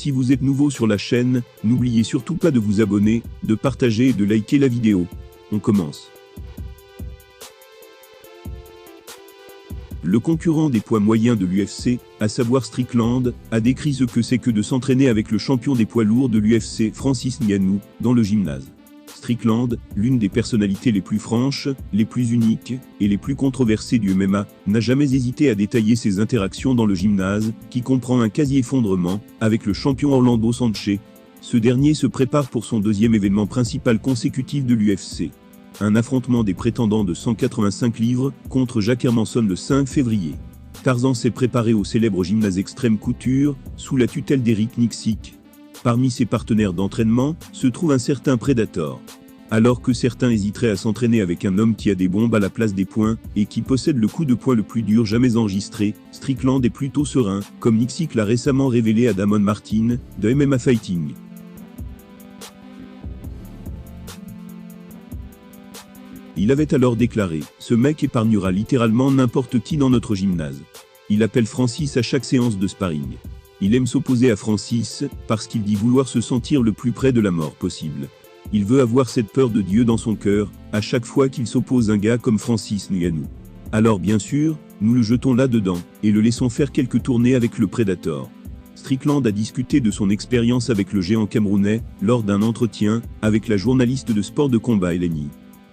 Si vous êtes nouveau sur la chaîne, n'oubliez surtout pas de vous abonner, de partager et de liker la vidéo. On commence. Le concurrent des poids moyens de l'UFC, à savoir Strickland, a décrit ce que c'est que de s'entraîner avec le champion des poids lourds de l'UFC, Francis Ngannou, dans le gymnase. Strickland, l'une des personnalités les plus franches, les plus uniques et les plus controversées du MMA, n'a jamais hésité à détailler ses interactions dans le gymnase, qui comprend un quasi-effondrement, avec le champion Orlando Sanchez. Ce dernier se prépare pour son deuxième événement principal consécutif de l'UFC. Un affrontement des prétendants de 185 livres contre Jack Hermansson le 5 février. Tarzan s'est préparé au célèbre gymnase Extreme Couture, sous la tutelle d'Eric Nicksick. Parmi ses partenaires d'entraînement, se trouve un certain Predator. Alors que certains hésiteraient à s'entraîner avec un homme qui a des bombes à la place des poings, et qui possède le coup de poing le plus dur jamais enregistré, Strickland est plutôt serein, comme Nicksick l'a récemment révélé à Damon Martin, de MMA Fighting. Il avait alors déclaré « Ce mec épargnera littéralement n'importe qui dans notre gymnase. Il appelle Francis à chaque séance de sparring. Il aime s'opposer à Francis, parce qu'il dit vouloir se sentir le plus près de la mort possible. Il veut avoir cette peur de Dieu dans son cœur, à chaque fois qu'il s'oppose à un gars comme Francis Ngannou. Alors bien sûr, nous le jetons là-dedans, et le laissons faire quelques tournées avec le Predator. » Strickland a discuté de son expérience avec le géant camerounais, lors d'un entretien, avec la journaliste de sport de combat Eleni.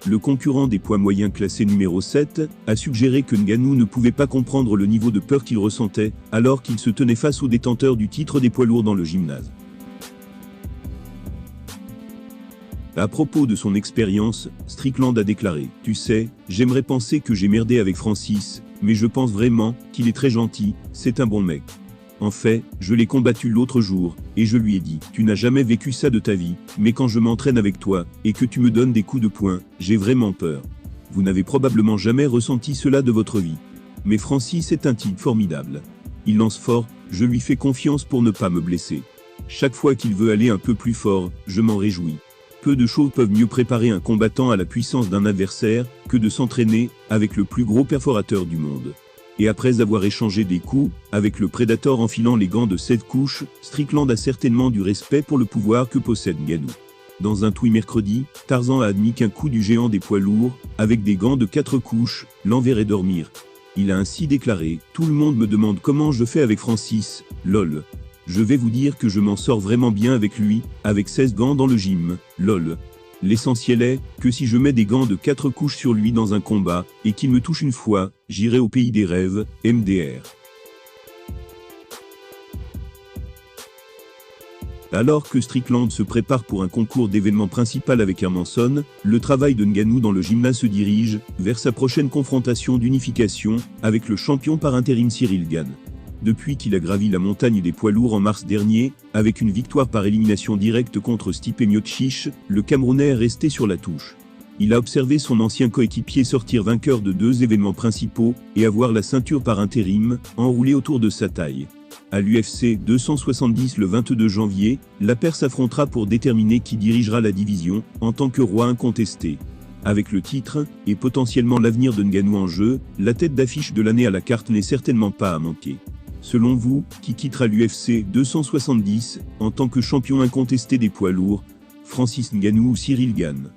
Le concurrent des poids moyens classé numéro 7, a suggéré que Ngannou ne pouvait pas comprendre le niveau de peur qu'il ressentait, alors qu'il se tenait face au détenteur du titre des poids lourds dans le gymnase. À propos de son expérience, Strickland a déclaré « Tu sais, j'aimerais penser que j'ai merdé avec Francis, mais je pense vraiment qu'il est très gentil, c'est un bon mec. En fait, je l'ai combattu l'autre jour, et je lui ai dit, tu n'as jamais vécu ça de ta vie, mais quand je m'entraîne avec toi, et que tu me donnes des coups de poing, j'ai vraiment peur. Vous n'avez probablement jamais ressenti cela de votre vie. Mais Francis est un type formidable. Il lance fort, je lui fais confiance pour ne pas me blesser. Chaque fois qu'il veut aller un peu plus fort, je m'en réjouis. Peu de choses peuvent mieux préparer un combattant à la puissance d'un adversaire, que de s'entraîner avec le plus gros perforateur du monde. Et après avoir échangé des coups, avec le Predator enfilant les gants de 7 couches, Strickland a certainement du respect pour le pouvoir que possède Ngannou. Dans un tweet mercredi, Tarzan a admis qu'un coup du géant des poids lourds, avec des gants de 4 couches, l'enverrait dormir. Il a ainsi déclaré « Tout le monde me demande comment je fais avec Francis, lol. Je vais vous dire que je m'en sors vraiment bien avec lui, avec 16 gants dans le gym, lol. L'essentiel est que si je mets des gants de 4 couches sur lui dans un combat, et qu'il me touche une fois, j'irai au pays des rêves, MDR. » Alors que Strickland se prépare pour un concours d'événement principal avec Hermansson, le travail de Ngannou dans le gymnase se dirige vers sa prochaine confrontation d'unification avec le champion par intérim Ciryl Gane. Depuis qu'il a gravi la montagne des poids lourds en mars dernier, avec une victoire par élimination directe contre Stipe Miocic, le Camerounais est resté sur la touche. Il a observé son ancien coéquipier sortir vainqueur de 2 événements principaux et avoir la ceinture par intérim enroulée autour de sa taille. À l'UFC 270 le 22 janvier, la paire s'affrontera pour déterminer qui dirigera la division en tant que roi incontesté. Avec le titre, et potentiellement l'avenir de Ngannou en jeu, la tête d'affiche de l'année à la carte n'est certainement pas à manquer. Selon vous, qui quittera l'UFC 270 en tant que champion incontesté des poids lourds, Francis Ngannou ou Ciryl Gane ?